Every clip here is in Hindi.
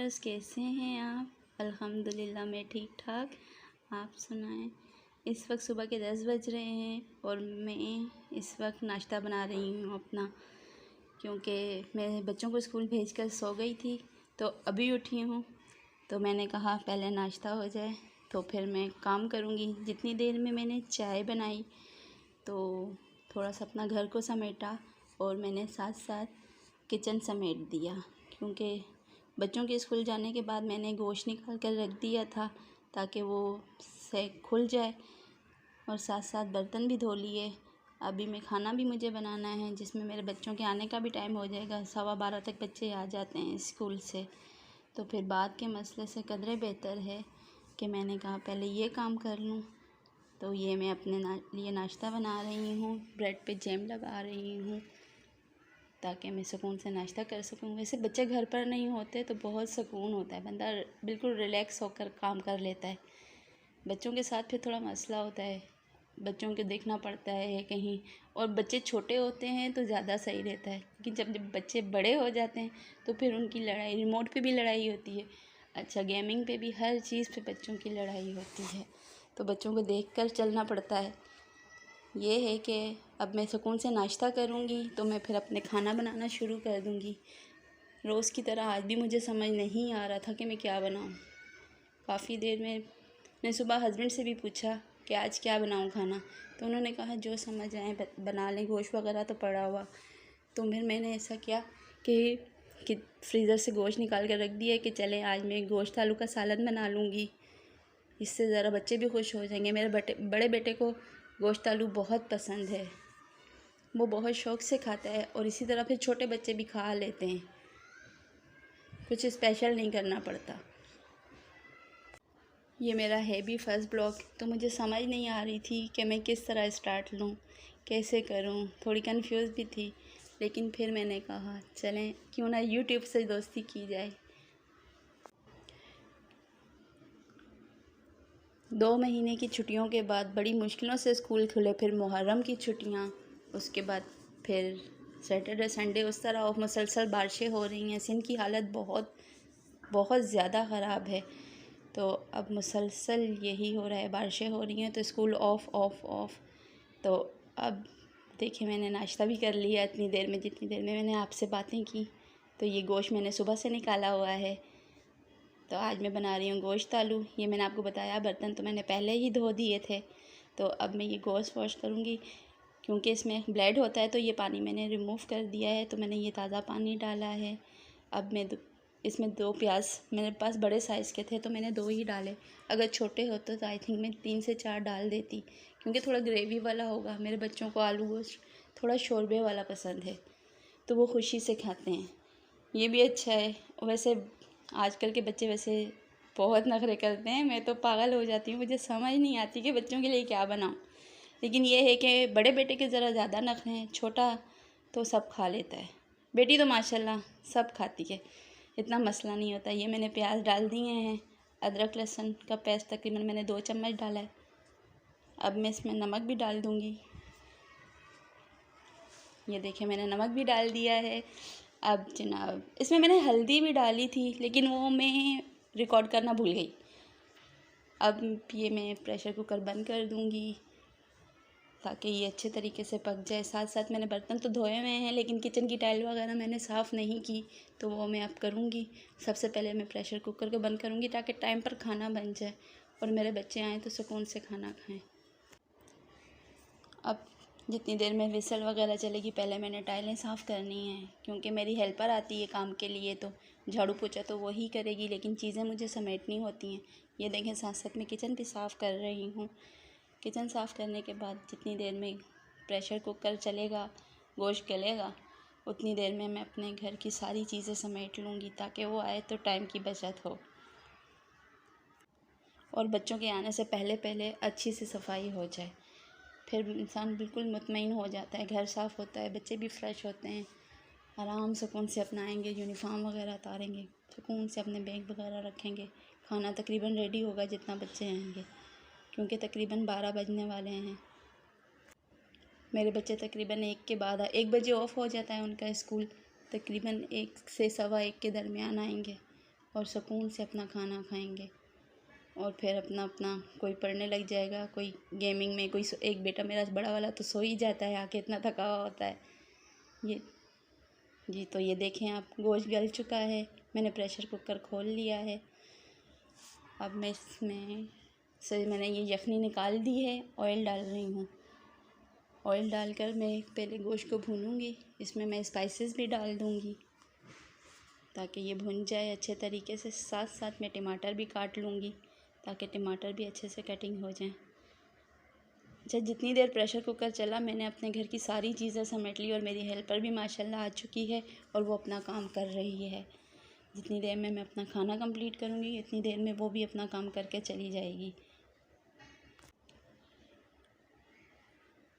व्यूअर्स, कैसे हैं आप? अल्हम्दुलिल्लाह मैं ठीक ठाक। आप सुनाएं। इस वक्त सुबह के 10 बज रहे हैं और मैं इस वक्त नाश्ता बना रही हूँ अपना, क्योंकि मैं बच्चों को स्कूल भेजकर सो गई थी तो अभी उठी हूँ। तो मैंने कहा पहले नाश्ता हो जाए तो फिर मैं काम करूँगी। जितनी देर में मैंने चाय बनाई तो थोड़ा सा अपना घर को समेटा और मैंने साथ साथ किचन समेट दिया, क्योंकि बच्चों के स्कूल जाने के बाद मैंने गोश्त निकाल कर रख दिया था ताकि वो से खुल जाए, और साथ साथ बर्तन भी धो लिए। अभी मैं खाना भी मुझे बनाना है, जिसमें मेरे बच्चों के आने का भी टाइम हो जाएगा। 12:15 तक बच्चे आ जाते हैं स्कूल से, तो फिर बाद के मसले से कदरे बेहतर है कि मैंने कहा पहले ये काम कर लूँ। तो ये मैं अपने लिए नाश्ता बना रही हूँ, ब्रेड पे जैम लगा रही हूँ ताकि मैं सुकून से नाश्ता कर सकूँ। वैसे बच्चे घर पर नहीं होते तो बहुत सुकून होता है, बंदा बिल्कुल रिलैक्स होकर काम कर लेता है। बच्चों के साथ फिर थोड़ा मसला होता है, बच्चों को देखना पड़ता है कहीं, और बच्चे छोटे होते हैं तो ज़्यादा सही रहता है, लेकिन जब बच्चे बड़े हो जाते हैं तो फिर उनकी लड़ाई, रिमोट पे भी लड़ाई होती है। अच्छा, गेमिंग पे भी, हर चीज़ पे बच्चों की लड़ाई होती है, तो बच्चों को देख कर चलना पड़ता है। ये है कि अब मैं सुकून से नाश्ता करूँगी तो मैं फिर अपने खाना बनाना शुरू कर दूँगी। रोज़ की तरह आज भी मुझे समझ नहीं आ रहा था कि मैं क्या बनाऊँ। काफ़ी देर में मैं सुबह हस्बैंड से भी पूछा कि आज क्या बनाऊँ खाना, तो उन्होंने कहा जो समझ आए बना लें, गोश्त वगैरह तो पड़ा हुआ। तो फिर मैंने ऐसा किया कि फ्रीज़र से गोश्त निकाल कर रख दिया कि चले आज मैं गोश्त आलू का सालन बना लूँगी। इससे ज़रा बच्चे भी खुश हो जाएंगे। मेरे बड़े बेटे को गोश्त आलू बहुत पसंद है, वो बहुत शौक़ से खाता है, और इसी तरह फिर छोटे बच्चे भी खा लेते हैं, कुछ स्पेशल नहीं करना पड़ता। ये मेरा है भी फर्स्ट ब्लॉग, तो मुझे समझ नहीं आ रही थी कि मैं किस तरह स्टार्ट लूँ, कैसे करूँ। थोड़ी कंफ्यूज भी थी, लेकिन फिर मैंने कहा चलें क्यों ना यूट्यूब से दोस्ती की जाए। 2 महीने की छुट्टियों के बाद बड़ी मुश्किलों से स्कूल खुले, फिर मुहर्रम की छुट्टियाँ, उसके बाद फिर सैटरडे संडे उस तरह ऑफ। मुसलसल बारिशें हो रही हैं, सिंध की हालत बहुत बहुत ज़्यादा ख़राब है। तो अब मुसलसल यही हो रहा है, बारिशें हो रही हैं तो स्कूल ऑफ ऑफ ऑफ। तो अब देखिए मैंने नाश्ता भी कर लिया इतनी देर में, जितनी देर में मैंने आपसे बातें की। तो ये गोश्त मैंने सुबह से निकाला हुआ है, तो आज मैं बना रही हूँ गोश्त आलू। ये मैंने आपको बताया, बर्तन तो मैंने पहले ही धो दिए थे। तो अब मैं ये गोश्त वॉश करूँगी, क्योंकि इसमें ब्लड होता है, तो ये पानी मैंने रिमूव कर दिया है। तो मैंने ये ताज़ा पानी डाला है। अब मैं इसमें 2 प्याज, मेरे पास बड़े साइज़ के थे तो मैंने 2 ही डाले। अगर छोटे होते तो आई थिंक मैं 3 से 4 डाल देती, क्योंकि थोड़ा ग्रेवी वाला होगा। मेरे बच्चों को आलू गोश्त थोड़ा शोरबे वाला पसंद है, तो वो खुशी से खाते हैं। ये भी अच्छा है। वैसे आजकल के बच्चे वैसे बहुत नखरे करते हैं, मैं तो पागल हो जाती हूँ, मुझे समझ नहीं आती कि बच्चों के लिए क्या बनाऊँ। लेकिन ये है कि बड़े बेटे के ज़रा ज़्यादा नखरे हैं, छोटा तो सब खा लेता है। बेटी तो माशाल्लाह सब खाती है, इतना मसला नहीं होता। ये मैंने प्याज डाल दिए हैं, अदरक लहसुन का पेस्ट तकरीबन मैंने 2 चम्मच डाला है। अब मैं इसमें नमक भी डाल दूँगी। ये देखिए मैंने नमक भी डाल दिया है। अब जनाब इसमें मैंने हल्दी भी डाली थी, लेकिन वो मैं रिकॉर्ड करना भूल गई। अब ये मैं प्रेशर कुकर बंद कर दूँगी ताकि ये अच्छे तरीके से पक जाए। साथ साथ मैंने बर्तन तो धोए हुए हैं, लेकिन किचन की टाइल वगैरह मैंने साफ़ नहीं की, तो वो मैं अब करूँगी। सबसे पहले मैं प्रेशर कुकर को बंद करूँगी ताकि टाइम पर खाना बन जाए और मेरे बच्चे आएँ तो सुकून से खाना खाएँ। अब जितनी देर में विसल वगैरह चलेगी, पहले मैंने टाइलें साफ़ करनी हैं, क्योंकि मेरी हेल्पर आती है काम के लिए, तो झाड़ू पोछा तो वही करेगी, लेकिन चीज़ें मुझे समेटनी होती हैं। ये देखें साथ साथ मैं किचन भी साफ़ कर रही हूँ। किचन साफ़ करने के बाद जितनी देर में प्रेशर कुकर चलेगा, गोश्त गलेगा, उतनी देर में मैं अपने घर की सारी चीज़ें समेट लूँगी ताकि वो आए तो टाइम की बचत हो, और बच्चों के आने से पहले पहले अच्छी सी सफाई हो जाए। फिर इंसान बिल्कुल मुतमईन हो जाता है, घर साफ़ होता है, बच्चे भी फ्रेश होते हैं, आराम सुकून से अपना आएंगे, यूनिफॉर्म वगैरह उतारेंगे, सुकून से अपने बैग वगैरह रखेंगे। खाना तकरीबन रेडी होगा जितना बच्चे आएंगे, क्योंकि तकरीबन 12 बजने वाले हैं। मेरे बच्चे तकरीबन 1 के बाद 1 बजे ऑफ हो जाता है उनका स्कूल, तकरीबन 1 से 1:15 के दरमियान आएंगे, और सुकून से अपना खाना खाएंगे। और फिर अपना अपना कोई पढ़ने लग जाएगा, कोई गेमिंग में, कोई एक बेटा मेरा बड़ा वाला तो सो ही जाता है आके, इतना थका हुआ होता है ये जी। तो ये देखें आप, गोश्त गल चुका है, मैंने प्रेशर कुकर खोल लिया है। अब मैं इसमें से मैंने ये यखनी निकाल दी है, ऑयल डाल रही हूँ। ऑयल डालकर मैं पहले गोश्त को भूनूंगी, इसमें मैं स्पाइसेस भी डाल दूँगी ताकि ये भुन जाए अच्छे तरीके से। साथ साथ मैं टमाटर भी काट लूँगी ताकि टमाटर भी अच्छे से कटिंग हो जाए। अच्छा, जितनी देर प्रेशर कुकर चला मैंने अपने घर की सारी चीज़ें समेट ली और मेरी हेल्पर भी माशाल्लाह आ चुकी है और वो अपना काम कर रही है। जितनी देर में मैं अपना खाना कंप्लीट करूँगी इतनी देर में वो भी अपना काम करके चली जाएगी।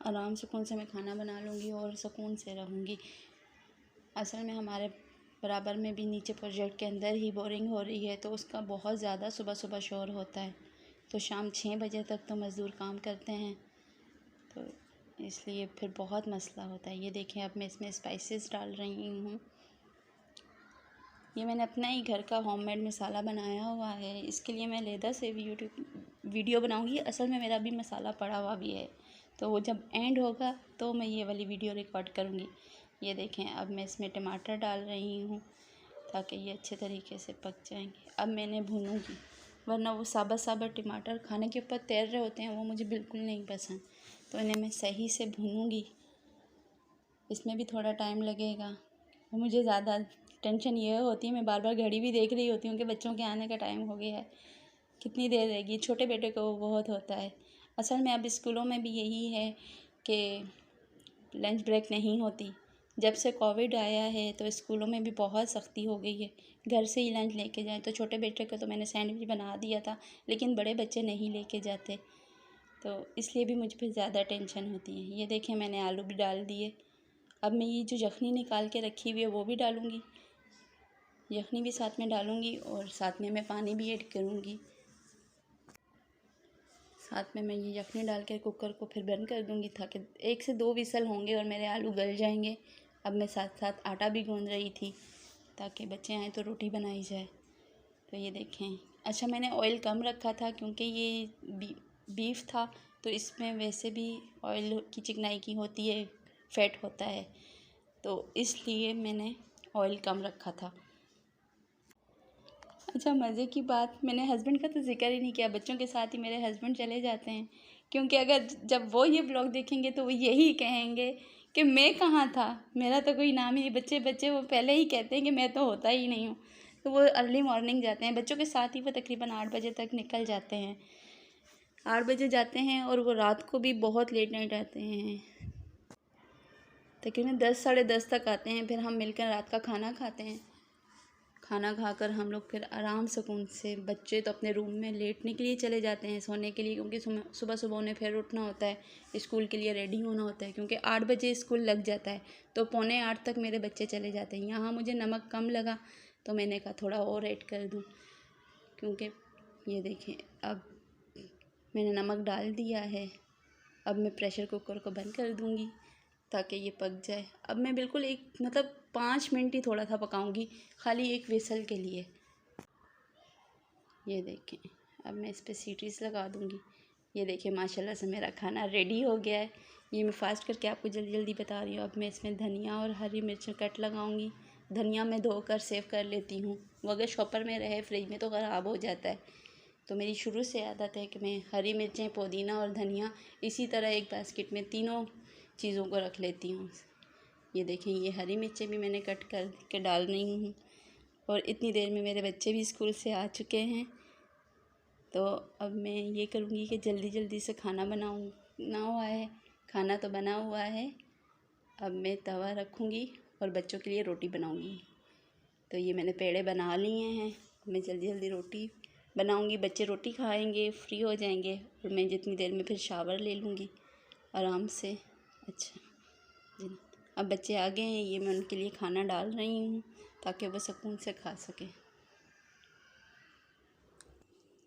आराम सुकून से मैं खाना बना लूँगी और सुकून से रहूँगी। असल में हमारे बराबर में भी नीचे प्रोजेक्ट के अंदर ही बोरिंग हो रही है, तो उसका बहुत ज़्यादा सुबह सुबह शोर होता है। तो शाम 6 बजे तक तो मज़दूर काम करते हैं, तो इसलिए फिर बहुत मसला होता है। ये देखें, अब मैं इसमें स्पाइसेस डाल रही हूँ। ये मैंने अपना ही घर का होममेड मसाला बनाया हुआ है। इसके लिए मैं लेदा से भी वीडियो बनाऊँगी। असल में मेरा भी मसाला पड़ा हुआ भी है, तो वो जब एंड होगा तो मैं ये वाली वीडियो रिकॉर्ड करूँगी। ये देखें, अब मैं इसमें टमाटर डाल रही हूँ ताकि ये अच्छे तरीके से पक जाएंगे। अब मैंने भूनूँगी, वरना वो साबुत साबुत टमाटर खाने के ऊपर तैर रहे होते हैं, वो मुझे बिल्कुल नहीं पसंद। तो इन्हें मैं सही से भूनूँगी। इसमें भी थोड़ा टाइम लगेगा। और मुझे ज़्यादा टेंशन ये होती है, मैं बार बार घड़ी भी देख रही होती हूँ कि बच्चों के आने का टाइम हो गया है, कितनी देर रहेगी। छोटे बेटे को बहुत होता है। असल में अब स्कूलों में भी यही है कि लंच ब्रेक नहीं होती। जब से कोविड आया है तो स्कूलों में भी बहुत सख्ती हो गई है, घर से ही लंच लेके जाएं। तो छोटे बेटे को तो मैंने सैंडविच बना दिया था, लेकिन बड़े बच्चे नहीं लेके जाते, तो इसलिए भी मुझ पर ज़्यादा टेंशन होती है। ये देखें, मैंने आलू भी डाल दिए। अब मैं ये जो यखनी निकाल के रखी हुई है वो भी डालूँगी, यखनी भी साथ में डालूँगी और साथ में मैं पानी भी ऐड करूँगी। साथ में मैं ये यखनी डाल के कुकर को फिर बंद कर दूँगी ताकि 1 से 2 विसल होंगे और मेरे आलू गल जाएंगे। अब मैं साथ साथ आटा भी गूँध रही थी ताकि बच्चे आएँ तो रोटी बनाई जाए। तो ये देखें, अच्छा मैंने ऑयल कम रखा था क्योंकि ये बीफ था, तो इसमें वैसे भी ऑयल की चिकनाई की होती है, फैट होता है, तो इसलिए मैंने ऑयल कम रखा था। अच्छा, मज़े की बात, मैंने हस्बैंड का तो ज़िक्र ही नहीं किया। बच्चों के साथ ही मेरे हस्बैंड चले जाते हैं, क्योंकि अगर जब वो ये ब्लॉग देखेंगे तो वो यही कहेंगे कि मैं कहाँ था, मेरा तो कोई नाम ही नहीं। बच्चे बच्चे वो पहले ही कहते हैं कि मैं तो होता ही नहीं हूँ। तो वो अर्ली मॉर्निंग जाते हैं, बच्चों के साथ ही वो तकरीबन 8 बजे तक निकल जाते हैं। 8 बजे जाते हैं और वो रात को भी बहुत लेट नाइट आते हैं, तकरीबन 10 साढ़े 10 तक आते हैं। फिर हम मिलकर रात का खाना खाते हैं। खाना खाकर हम लोग फिर आराम सुकून से, बच्चे तो अपने रूम में लेटने के लिए चले जाते हैं, सोने के लिए, क्योंकि सुबह सुबह उन्हें फिर उठना होता है, स्कूल के लिए रेडी होना होता है, क्योंकि 8 बजे स्कूल लग जाता है। तो 7:45 तक मेरे बच्चे चले जाते हैं। यहाँ मुझे नमक कम लगा तो मैंने कहा थोड़ा और ऐड कर दूँ, क्योंकि ये देखें, अब मैंने नमक डाल दिया है। अब मैं प्रेशर कुकर को बंद कर दूँगी ताकि ये पक जाए। अब मैं बिल्कुल 5 मिनट ही थोड़ा सा पकाऊंगी, खाली एक विसल के लिए। ये देखें, अब मैं इस पर सीटीज लगा दूंगी। ये देखें, माशाल्लाह से मेरा खाना रेडी हो गया है। ये मैं फ़ास्ट करके आपको जल्दी जल्दी बता रही हूँ। अब मैं इसमें धनिया और हरी मिर्च कट लगाऊंगी। धनिया मैं धोकर सेव कर लेती हूँ, वो अगर शॉपर में रहे फ्रिज में तो ख़राब हो जाता है। तो मेरी शुरू से आदत है कि मैं हरी मिर्चें, पुदीना और धनिया इसी तरह एक बास्केट में तीनों चीज़ों को रख लेती हूँ। ये देखें, ये हरी मिर्चें भी मैंने कट कर के डाल रही हूँ। और इतनी देर में मेरे बच्चे भी स्कूल से आ चुके हैं, तो अब मैं ये करूँगी कि जल्दी जल्दी से खाना बनाना हुआ है। खाना तो बना हुआ है, अब मैं तवा रखूँगी और बच्चों के लिए रोटी बनाऊँगी। तो ये मैंने पेड़े बना लिए हैं, मैं जल्दी जल्दी रोटी बनाऊँगी। बच्चे रोटी खाएंगे, फ्री हो जाएंगे और मैं जितनी देर में फिर शावर ले लूँगी आराम से। अच्छा जी, अब बच्चे आ गए हैं, ये मैं उनके लिए खाना डाल रही हूँ ताकि वो सुकून से खा सकें।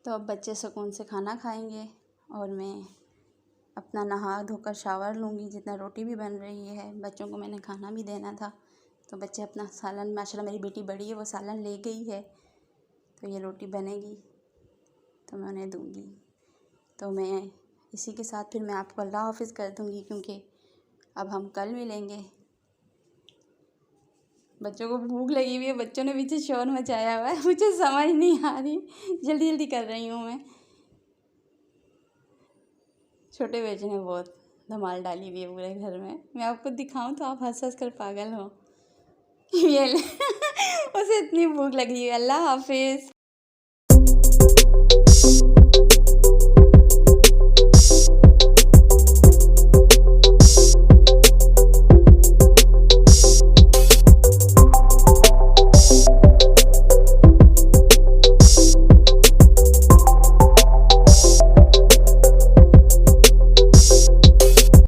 तो अब बच्चे सुकून से खाना खाएंगे और मैं अपना नहा धोकर शावर लूँगी। जितना रोटी भी बन रही है, बच्चों को मैंने खाना भी देना था, तो बच्चे अपना सालन, माशाल्लाह मेरी बेटी बड़ी है, वो सालन ले गई है। तो ये रोटी बनेगी तो मैं उन्हें दूँगी। तो मैं इसी के साथ फिर मैं आपको अल्लाह हाफ़िज़ कर दूँगी, क्योंकि अब हम कल मिलेंगे। बच्चों को भूख लगी हुई है, बच्चों ने पीछे शोर मचाया हुआ है, मुझे समझ नहीं आ रही, जल्दी जल्दी कर रही हूँ मैं। छोटे बच्चे ने बहुत धमाल डाली हुई है पूरे घर में। मैं आपको दिखाऊं तो आप हंस हंस कर पागल हो। ये ले उसे इतनी भूख लगी है। अल्लाह हाफिज़।